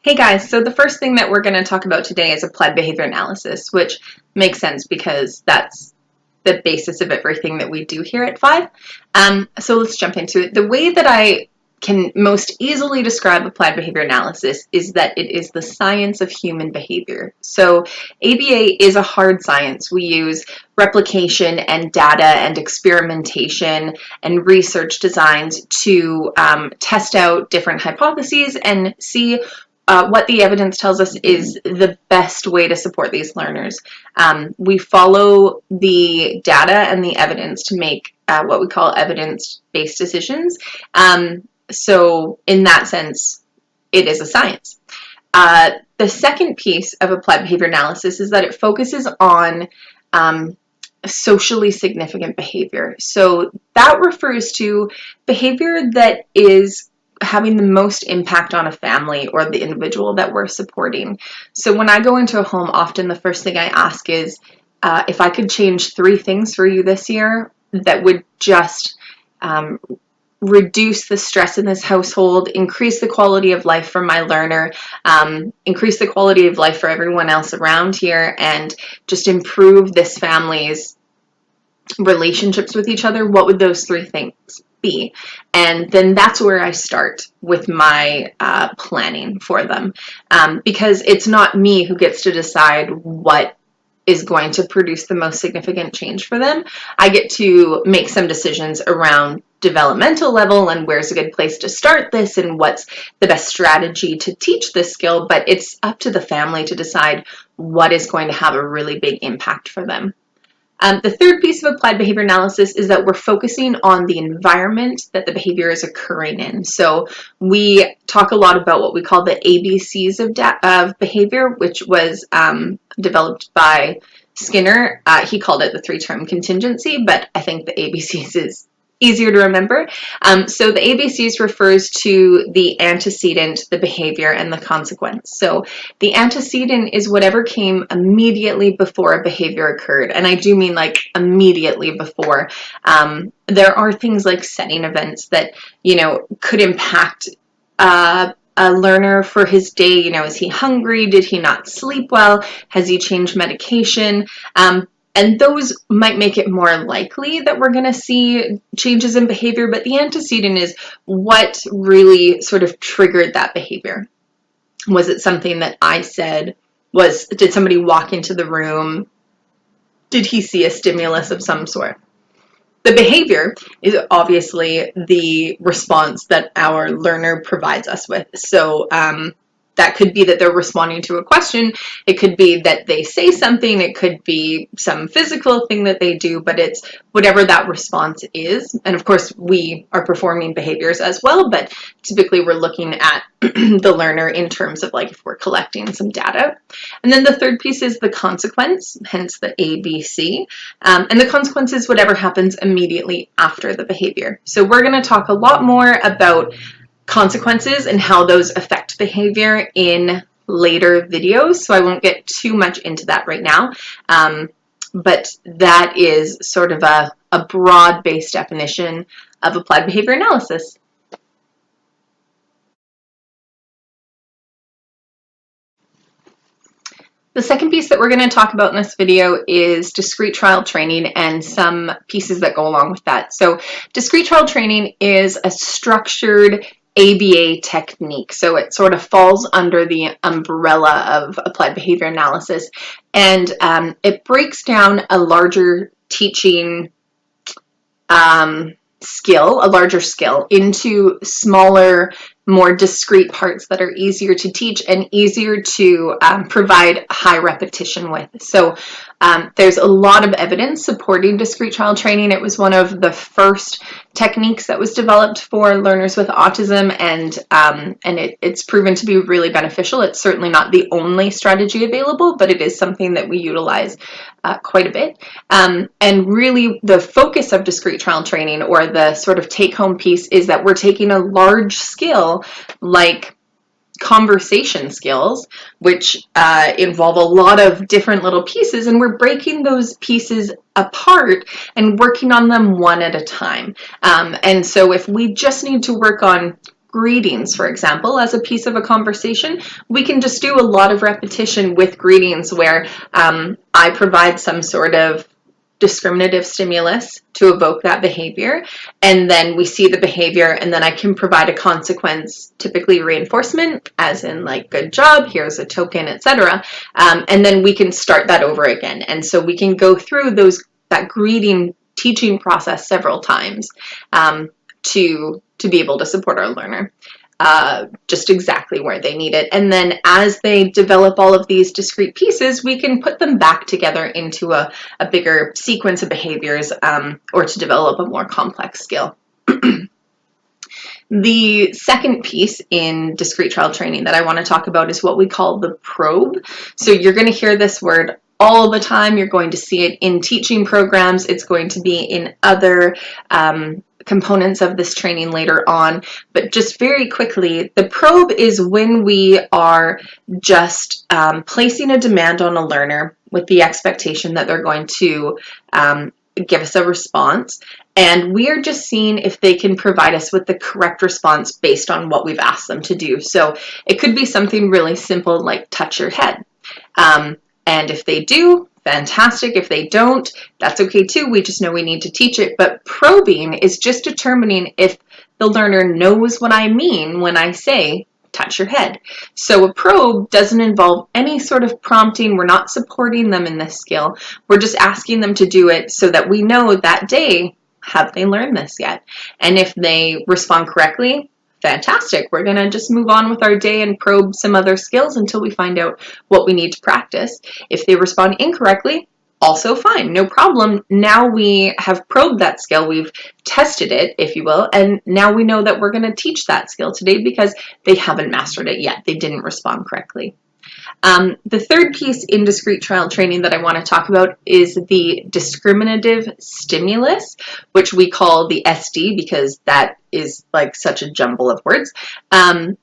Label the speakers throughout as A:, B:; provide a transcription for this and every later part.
A: Hey guys, so the first thing that we're going to talk about today is applied behavior analysis, which makes sense because that's the basis of everything that we do here at Five. So let's jump into it. The way that I can most easily describe applied behavior analysis is that it is the science of human behavior. So ABA is a hard science. We use replication and data and experimentation and research designs to test out different hypotheses and see what the evidence tells us is the best way to support these learners. We follow the data and the evidence to make what we call evidence-based decisions. So in that sense, it is a science. The second piece of applied behavior analysis is that it focuses on socially significant behavior. So that refers to behavior that is having the most impact on a family or the individual that we're supporting. So when I go into a home, often the first thing I ask is, if I could change 3 things for you this year that would just reduce the stress in this household, increase the quality of life for my learner, increase the quality of life for everyone else around here, and just improve this family's relationships with each other, what would those 3 things be? And then that's where I start with my planning for them, because it's not me who gets to decide what is going to produce the most significant change for them. I get to make some decisions around developmental level and where's a good place to start this and what's the best strategy to teach this skill, but it's up to the family to decide what is going to have a really big impact for them. The third piece of applied behavior analysis is that we're focusing on the environment that the behavior is occurring in. So we talk a lot about what we call the ABCs of behavior, which was developed by Skinner. He called it the 3-term contingency, but I think the ABCs is easier to remember. So the ABCs refers to the antecedent, the behavior, and the consequence. So the antecedent is whatever came immediately before a behavior occurred. And I do mean like immediately before. There are things like setting events that, could impact a learner for his day. Is he hungry? Did he not sleep well? Has he changed medication? And those might make it more likely that we're going to see changes in behavior, but the antecedent is what really sort of triggered that behavior. Was it something that I said? Did somebody walk into the room? Did he see a stimulus of some sort? The behavior is obviously the response that our learner provides us with. So that could be that they're responding to a question. It could be that they say something. It could be some physical thing that they do, but it's whatever that response is. And of course, we are performing behaviors as well, but typically we're looking at the learner in terms of like if we're collecting some data. And then the third piece is the consequence, hence the ABC. And the consequence is whatever happens immediately after the behavior. So we're going to talk a lot more about consequences and how those affect behavior in later videos, so I won't get too much into that right now, but that is sort of a broad-based definition of applied behavior analysis. The second piece that we're going to talk about in this video is discrete trial training and some pieces that go along with that. So discrete trial training is a structured ABA technique. So it sort of falls under the umbrella of applied behavior analysis, and it breaks down a larger teaching skill, a larger skill, into smaller, more discrete parts that are easier to teach and easier to provide high repetition with. So there's a lot of evidence supporting discrete trial training. It was one of the first techniques that was developed for learners with autism, and it's proven to be really beneficial. It's certainly not the only strategy available, but it is something that we utilize quite a bit. And really the focus of discrete trial training, or the sort of take-home piece, is that we're taking a large skill like conversation skills, which involve a lot of different little pieces, and we're breaking those pieces apart and working on them one at a time. And so if we just need to work on greetings, for example, as a piece of a conversation, we can just do a lot of repetition with greetings where I provide some sort of discriminative stimulus to evoke that behavior, and then we see the behavior, and then I can provide a consequence, typically reinforcement, as in like good job, here's a token, etc. And then we can start that over again. And so we can go through that greeting teaching process several times to be able to support our learner just exactly where they need it. And then as they develop all of these discrete pieces, we can put them back together into a bigger sequence of behaviors or to develop a more complex skill. The second piece in discrete trial training that I want to talk about is what we call the probe. So you're going to hear this word all the time. You're going to see it in teaching programs. It's going to be in other components of this training later on. But just very quickly, the probe is when we are just placing a demand on a learner with the expectation that they're going to give us a response, and we are just seeing if they can provide us with the correct response based on what we've asked them to do. So it could be something really simple like touch your head. And if they do, fantastic. If they don't, that's okay too. We just know we need to teach it. But probing is just determining if the learner knows what I mean when I say touch your head. So a probe doesn't involve any sort of prompting. We're not supporting them in this skill. We're just asking them to do it so that we know that day, have they learned this yet? And if they respond correctly, fantastic. We're going to just move on with our day and probe some other skills until we find out what we need to practice. If they respond incorrectly, also fine, no problem. Now we have probed that skill, we've tested it, if you will, and now we know that we're going to teach that skill today because they haven't mastered it yet. They didn't respond correctly. The third piece in discrete trial training that I want to talk about is the discriminative stimulus, which we call the SD because that is like such a jumble of words. And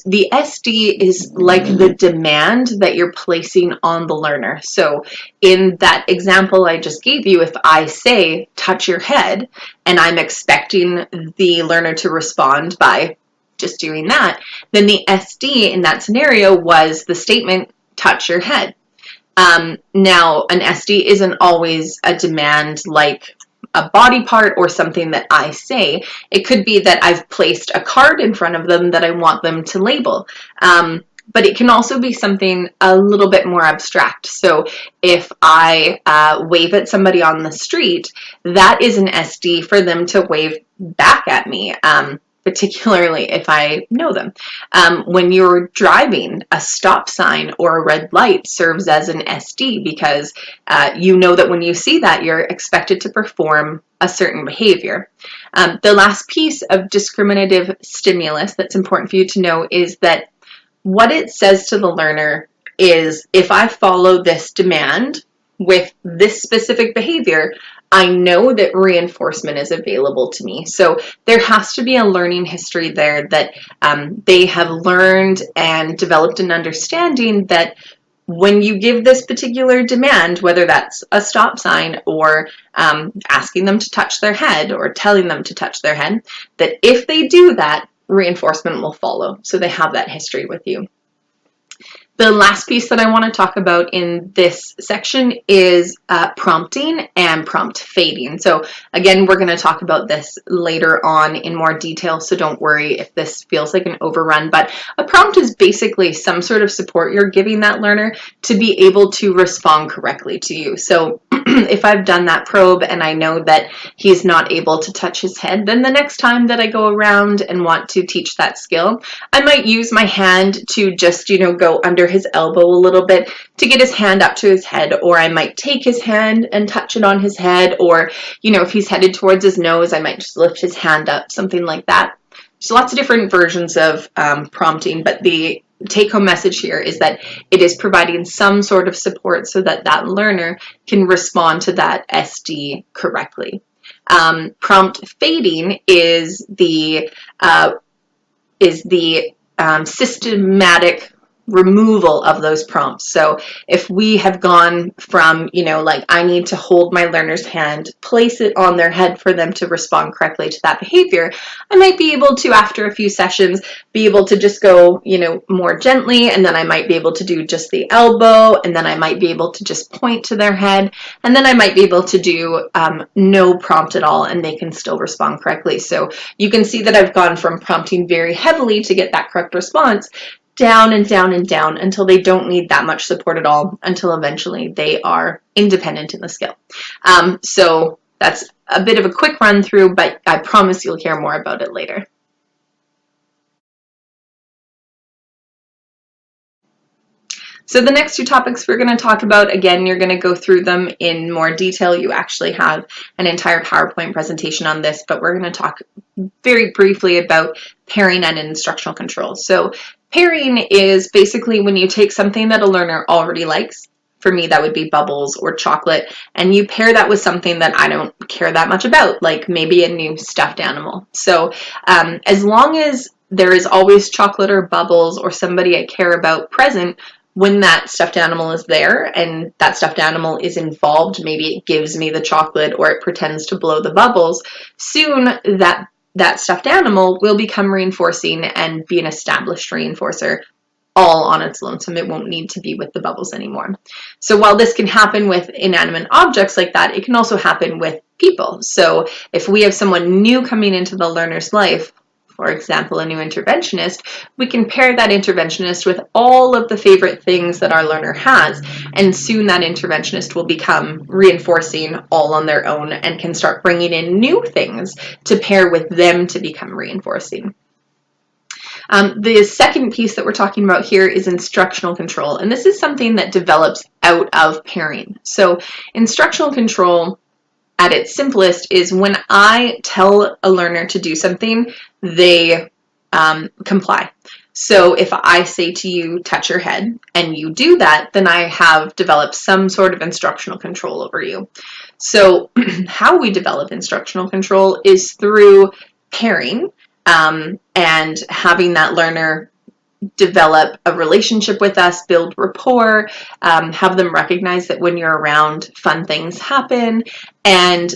A: the SD is like the demand that you're placing on the learner. So in that example I just gave you, if I say touch your head and I'm expecting the learner to respond by just doing that, then the SD in that scenario was the statement, touch your head. Now, an SD isn't always a demand like a body part or something that I say. It could be that I've placed a card in front of them that I want them to label. But it can also be something a little bit more abstract. So if I wave at somebody on the street, that is an SD for them to wave back at me. Particularly if I know them. When you're driving, a stop sign or a red light serves as an SD because you know that when you see that, you're expected to perform a certain behavior. The last piece of discriminative stimulus that's important for you to know is that what it says to the learner is if I follow this demand with this specific behavior, I know that reinforcement is available to me. So there has to be a learning history there that they have learned and developed an understanding that when you give this particular demand, whether that's a stop sign or asking them to touch their head or telling them to touch their head, that if they do that, reinforcement will follow. So they have that history with you. The last piece that I want to talk about in this section is prompting and prompt fading. So again, we're going to talk about this later on in more detail, so don't worry if this feels like an overrun, but a prompt is basically some sort of support you're giving that learner to be able to respond correctly to you. So if I've done that probe and I know that he's not able to touch his head, then the next time that I go around and want to teach that skill, I might use my hand to just, go under his elbow a little bit to get his hand up to his head, or I might take his hand and touch it on his head, or, if he's headed towards his nose, I might just lift his hand up, something like that. There's lots of different versions of prompting, but the take-home message here is that it is providing some sort of support so that that learner can respond to that SD correctly. Prompt fading is the systematic removal of those prompts. So if we have gone from, like I need to hold my learner's hand, place it on their head for them to respond correctly to that behavior, I might be able to, after a few sessions, be able to just go, more gently, and then I might be able to do just the elbow, and then I might be able to just point to their head, and then I might be able to do no prompt at all, and they can still respond correctly. So you can see that I've gone from prompting very heavily to get that correct response down and down and down until they don't need that much support at all, until eventually they are independent in the skill. So that's a bit of a quick run through, but I promise you'll hear more about it later. So the next two topics we're going to talk about, again, you're going to go through them in more detail. You actually have an entire PowerPoint presentation on this, but we're going to talk very briefly about pairing and instructional control. So pairing is basically when you take something that a learner already likes. For me, that would be bubbles or chocolate, and you pair that with something that I don't care that much about, like maybe a new stuffed animal. So as long as there is always chocolate or bubbles or somebody I care about present, when that stuffed animal is there and that stuffed animal is involved, maybe it gives me the chocolate or it pretends to blow the bubbles, soon that stuffed animal will become reinforcing and be an established reinforcer all on its lonesome. It won't need to be with the bubbles anymore. So while this can happen with inanimate objects like that, it can also happen with people. So if we have someone new coming into the learner's life, for example, a new interventionist, we can pair that interventionist with all of the favorite things that our learner has, and soon that interventionist will become reinforcing all on their own and can start bringing in new things to pair with them to become reinforcing. The second piece that we're talking about here is instructional control, and this is something that develops out of pairing. So instructional control at its simplest is when I tell a learner to do something, they comply. So if I say to you, touch your head, and you do that, then I have developed some sort of instructional control over you. So how we develop instructional control is through pairing and having that learner develop a relationship with us, build rapport, have them recognize that when you're around, fun things happen, and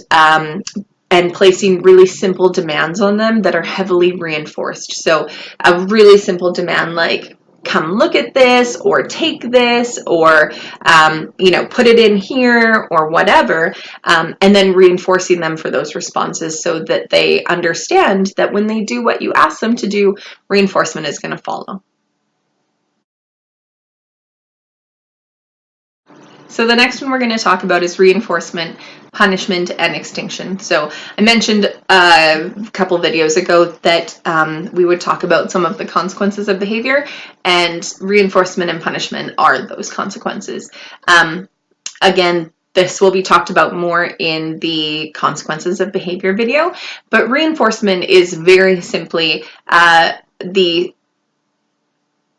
A: placing really simple demands on them that are heavily reinforced. So a really simple demand like, come look at this, or take this, or put it in here, or whatever, and then reinforcing them for those responses so that they understand that when they do what you ask them to do, reinforcement is going to follow. So the next one we're going to talk about is reinforcement, punishment, and extinction. So I mentioned a couple videos ago that we would talk about some of the consequences of behavior, and reinforcement and punishment are those consequences. Again, this will be talked about more in the consequences of behavior video, but reinforcement is very simply the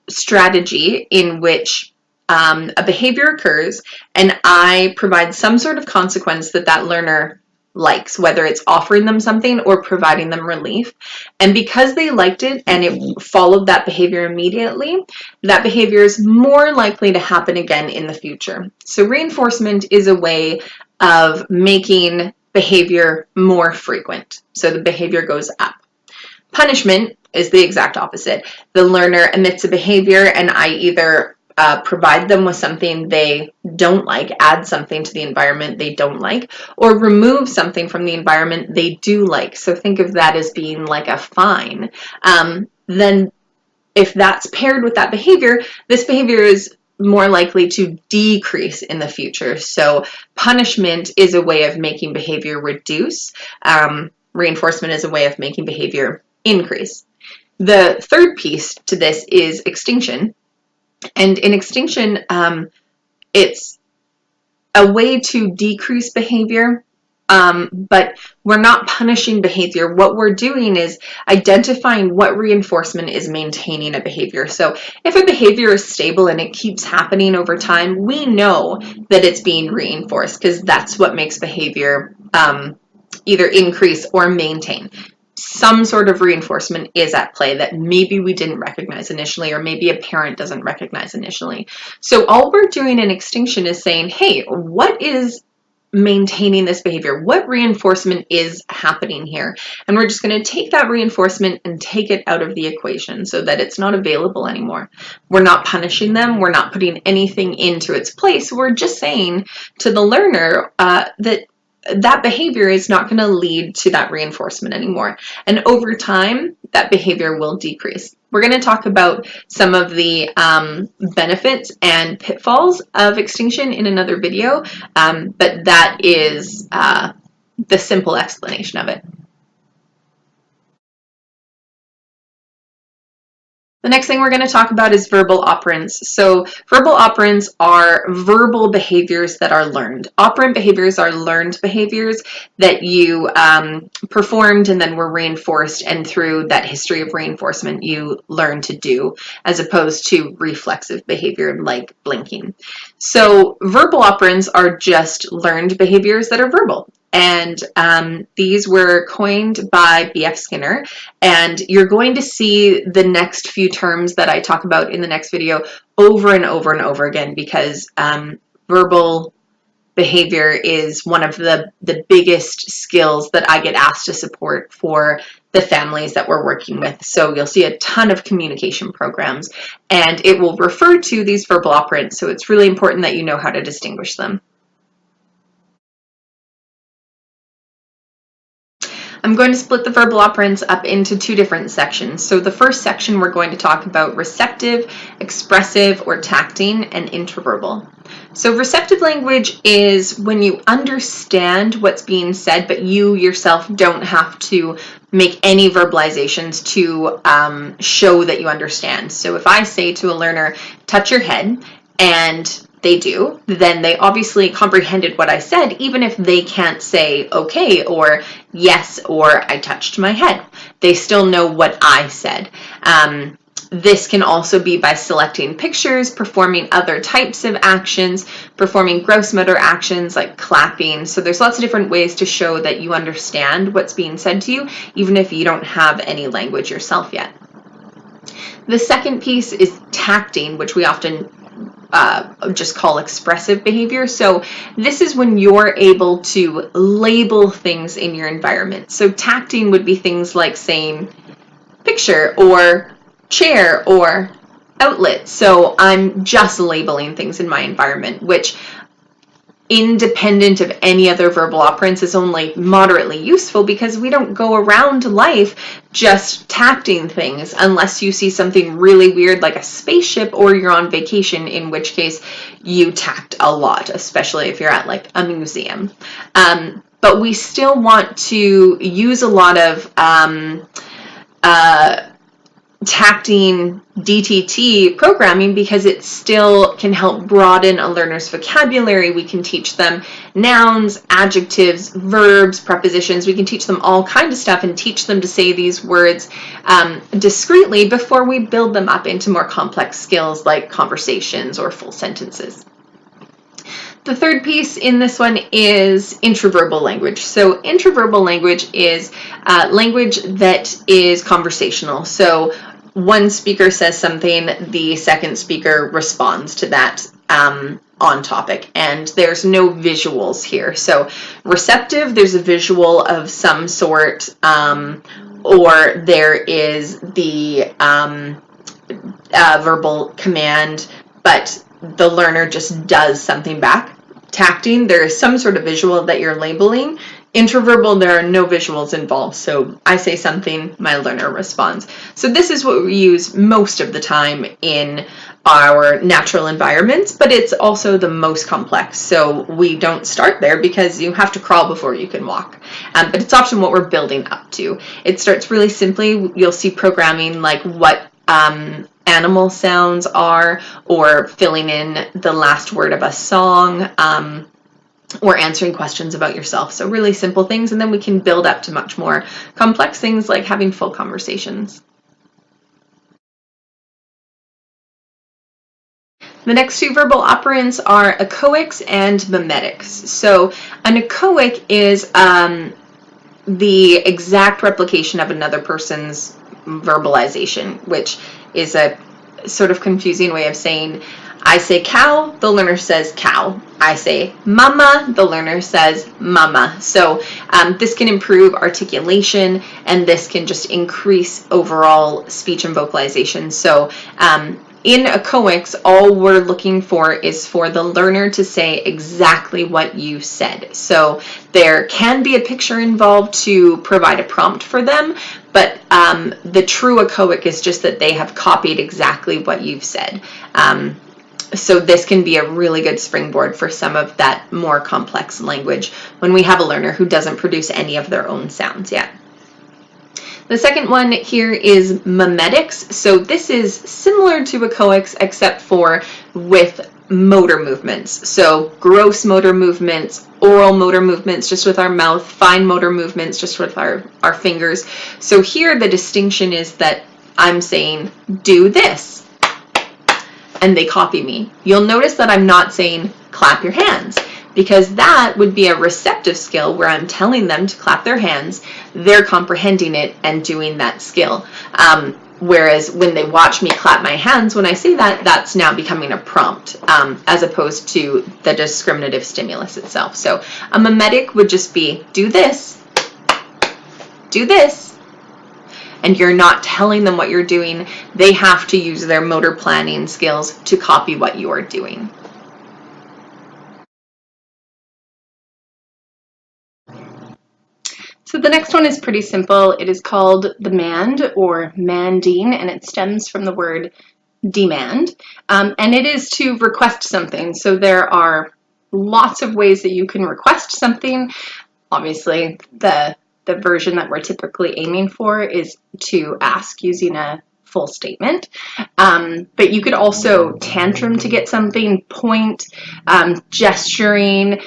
A: strategy in which a behavior occurs and I provide some sort of consequence that learner likes, whether it's offering them something or providing them relief. And because they liked it and it followed that behavior immediately, that behavior is more likely to happen again in the future. So reinforcement is a way of making behavior more frequent. So the behavior goes up. Punishment is the exact opposite. The learner emits a behavior and I either provide them with something they don't like, add something to the environment they don't like, or remove something from the environment they do like. So think of that as being like a fine. Then if that's paired with that behavior, this behavior is more likely to decrease in the future. So punishment is a way of making behavior reduce. Reinforcement is a way of making behavior increase. The third piece to this is extinction. And in extinction, it's a way to decrease behavior, but we're not punishing behavior. What we're doing is identifying what reinforcement is maintaining a behavior. So if a behavior is stable and it keeps happening over time, we know that it's being reinforced because that's what makes behavior either increase or maintain. some sort of reinforcement is at play that maybe we didn't recognize initially, or maybe a parent doesn't recognize initially. So all we're doing in extinction is saying, hey, what is maintaining this behavior? What reinforcement is happening here? And we're just going to take that reinforcement and take it out of the equation so that it's not available anymore. We're not punishing them. We're not putting anything into its place. We're just saying to the learner that behavior is not going to lead to that reinforcement anymore. And over time, that behavior will decrease. We're going to talk about some of the benefits and pitfalls of extinction in another video, but that is the simple explanation of it. The next thing we're going to talk about is verbal operands. So verbal operands are verbal behaviors that are learned. Operant behaviors are learned behaviors that you performed and then were reinforced, and through that history of reinforcement you learn to do, as opposed to reflexive behavior like blinking. So verbal operands are just learned behaviors that are verbal. And these were coined by B.F. Skinner, and you're going to see the next few terms that I talk about in the next video over and over and over again, because verbal behavior is one of the biggest skills that I get asked to support for the families that we're working with. So you'll see a ton of communication programs, and it will refer to these verbal operands, so it's really important that you know how to distinguish them. I'm going to split the verbal operands up into two different sections. So the first section, we're going to talk about receptive, expressive, or tacting, and intraverbal. So receptive language is when you understand what's being said, but you yourself don't have to make any verbalizations to show that you understand. So if I say to a learner, touch your head, and they do, then they obviously comprehended what I said, even if they can't say okay or yes or I touched my head. They still know what I said. This can also be by selecting pictures, performing other types of actions, performing gross motor actions like clapping. So there's lots of different ways to show that you understand what's being said to you, even if you don't have any language yourself yet. The second piece is tacting, which we often just call expressive behavior. So this is when you're able to label things in your environment. So tacting would be things like saying picture or chair or outlet. So I'm just labeling things in my environment, which, independent of any other verbal operands, is only moderately useful because we don't go around life just tacting things unless you see something really weird like a spaceship or you're on vacation, in which case you tact a lot, especially if you're at like a museum. But we still want to use a lot of tacting DTT programming because it still can help broaden a learner's vocabulary. We can teach them nouns, adjectives, verbs, prepositions. We can teach them all kinds of stuff and teach them to say these words discreetly before we build them up into more complex skills like conversations or full sentences. The third piece in this one is intraverbal language. So intraverbal language is language that is conversational. So one speaker says something, the second speaker responds to that on topic, and there's no visuals here. So receptive, there's a visual of some sort, or there is the verbal command, but the learner just does something back. Tacting, there is some sort of visual that you're labeling. Intraverbal, there are no visuals involved. So I say something, my learner responds. So this is what we use most of the time in our natural environments, but it's also the most complex. So we don't start there because you have to crawl before you can walk. But it's often what we're building up to. It starts really simply. You'll see programming like what animal sounds are, or filling in the last word of a song, or answering questions about yourself. So really simple things, and then we can build up to much more complex things like having full conversations. The next two verbal operands are echoics and mimetics. So an echoic is the exact replication of another person's verbalization, which is a sort of confusing way of saying, I say cow, the learner says cow. I say mama, the learner says mama. So this can improve articulation, and this can just increase overall speech and vocalization. So in echoics, all we're looking for is for the learner to say exactly what you said. So there can be a picture involved to provide a prompt for them, but the true echoic is just that they have copied exactly what you've said. So this can be a really good springboard for some of that more complex language when we have a learner who doesn't produce any of their own sounds yet. The second one here is memetics. So this is similar to echoics except for with motor movements. So gross motor movements, oral motor movements just with our mouth, fine motor movements just with our fingers. So here the distinction is that I'm saying, do this, and they copy me. You'll notice that I'm not saying clap your hands, because that would be a receptive skill where I'm telling them to clap their hands, they're comprehending it and doing that skill. Whereas when they watch me clap my hands, when I say that, that's now becoming a prompt, as opposed to the discriminative stimulus itself. So a memetic would just be, do this, and you're not telling them what you're doing. They have to use their motor planning skills to copy what you're doing. So the next one is pretty simple. It is called the mand or manding, and it stems from the word demand. And it is to request something. So there are lots of ways that you can request something. Obviously, the version that we're typically aiming for is to ask using a full statement. But you could also tantrum to get something, point, gesturing,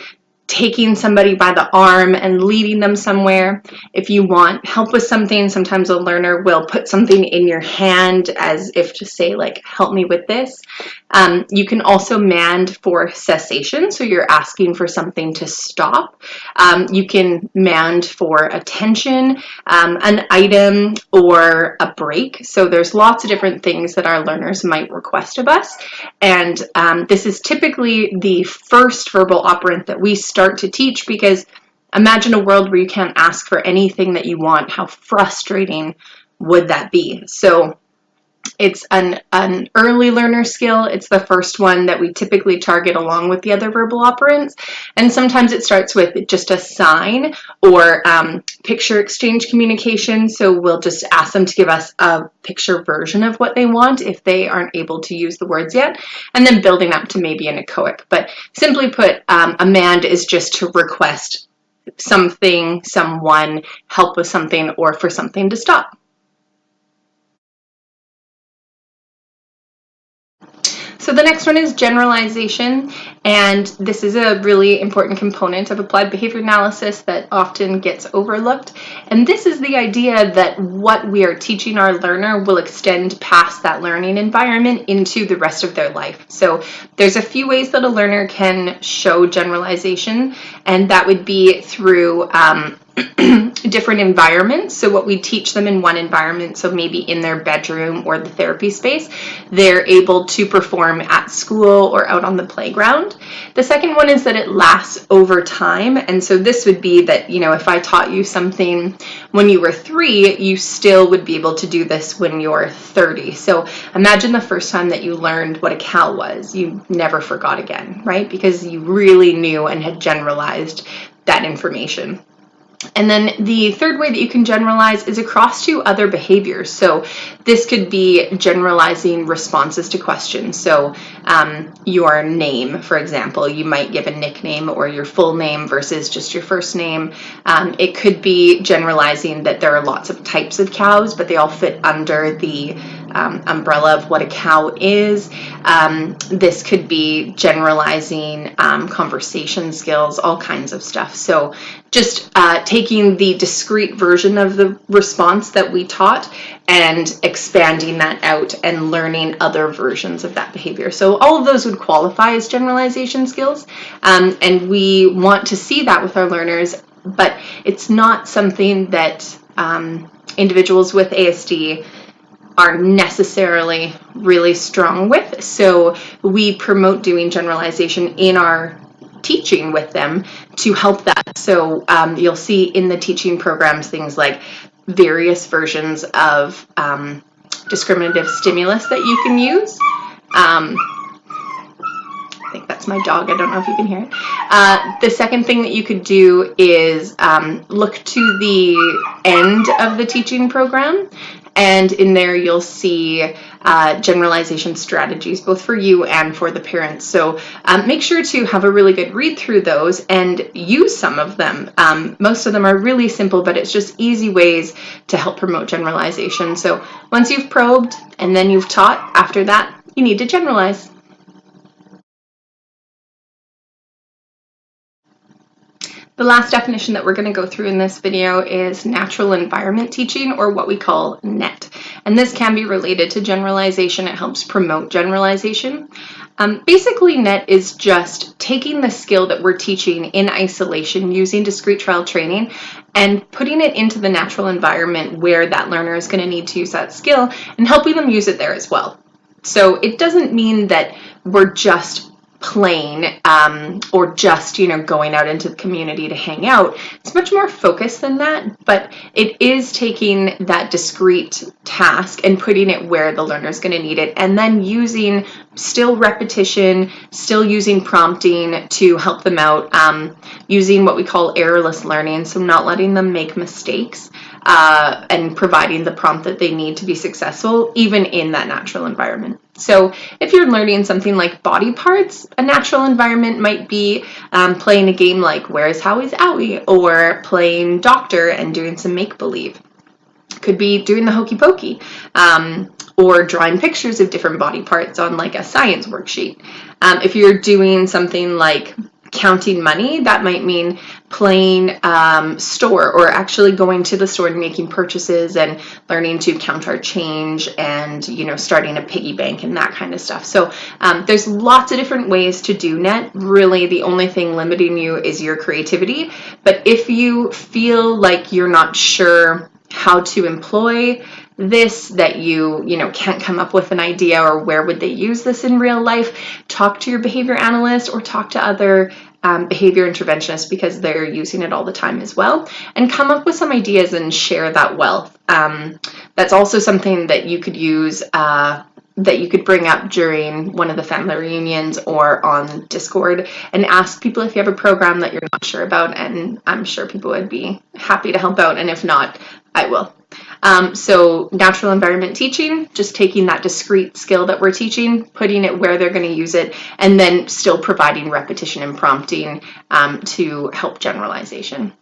A: taking somebody by the arm and leading them somewhere. If you want help with something, sometimes a learner will put something in your hand as if to say, like, help me with this. You can also mand for cessation, so you're asking for something to stop. You can mand for attention, an item, or a break. So there's lots of different things that our learners might request of us. And this is typically the first verbal operant that we start to teach, because imagine a world where you can't ask for anything that you want. How frustrating would that be? So it's an early learner skill. It's the first one that we typically target along with the other verbal operants. And sometimes it starts with just a sign or picture exchange communication. So we'll just ask them to give us a picture version of what they want if they aren't able to use the words yet, and then building up to maybe an echoic. But simply put, a mand is just to request something, someone, help with something, or for something to stop. So the next one is generalization, and this is a really important component of applied behavior analysis that often gets overlooked. And this is the idea that what we are teaching our learner will extend past that learning environment into the rest of their life. So there's a few ways that a learner can show generalization, and that would be through different environments. So what we teach them in one environment, so maybe in their bedroom or the therapy space, they're able to perform at school or out on the playground. The second one is that it lasts over time. And so this would be that, you know, if I taught you something when you were 3, you still would be able to do this when you're 30. So imagine the first time that you learned what a cow was. You never forgot again, right? Because you really knew and had generalized that information. And then the third way that you can generalize is across to other behaviors. So this could be generalizing responses to questions. So your name, for example, you might give a nickname or your full name versus just your first name. It could be generalizing that there are lots of types of cows, but they all fit under the umbrella of what a cow is. This could be generalizing conversation skills, all kinds of stuff. So just taking the discrete version of the response that we taught and expanding that out and learning other versions of that behavior. So all of those would qualify as generalization skills, and we want to see that with our learners but it's not something that individuals with ASD are necessarily really strong with. So we promote doing generalization in our teaching with them to help that. So you'll see in the teaching programs things like various versions of discriminative stimulus that you can use. I think that's my dog. I don't know if you can hear it. The second thing that you could do is look to the end of the teaching program, and in there you'll see generalization strategies, both for you and for the parents. So make sure to have a really good read through those and use some of them. Most of them are really simple, but it's just easy ways to help promote generalization. So once you've probed and then you've taught, after that, you need to generalize. The last definition that we're going to go through in this video is natural environment teaching, or what we call NET. And this can be related to generalization. It helps promote generalization. Basically, NET is just taking the skill that we're teaching in isolation using discrete trial training and putting it into the natural environment where that learner is going to need to use that skill and helping them use it there as well. So it doesn't mean that we're just playing or just going out into the community to hang out. It's much more focused than that, but it is taking that discrete task and putting it where the learner is going to need it, and then using still repetition, still using prompting to help them out, using what we call errorless learning, so not letting them make mistakes, and providing the prompt that they need to be successful, even in that natural environment. So if you're learning something like body parts, a natural environment might be playing a game like Where's Howie's Owie, or playing doctor and doing some make-believe. Could be doing the hokey pokey, or drawing pictures of different body parts on like a science worksheet. If you're doing something like counting money, that might mean playing store, or actually going to the store and making purchases and learning to count our change and starting a piggy bank and that kind of stuff. So there's lots of different ways to do NET. Really, the only thing limiting you is your creativity. But if you feel like you're not sure how to employ this, that you can't come up with an idea, or where would they use this in real life, talk to your behavior analyst or talk to other behavior interventionists, because they're using it all the time as well, and come up with some ideas and share that wealth. That's also something that you could use, that you could bring up during one of the family reunions or on Discord, and ask people if you have a program that you're not sure about, and I'm sure people would be happy to help out, and if not, I will. So natural environment teaching, just taking that discrete skill that we're teaching, putting it where they're going to use it, and then still providing repetition and prompting to help generalization.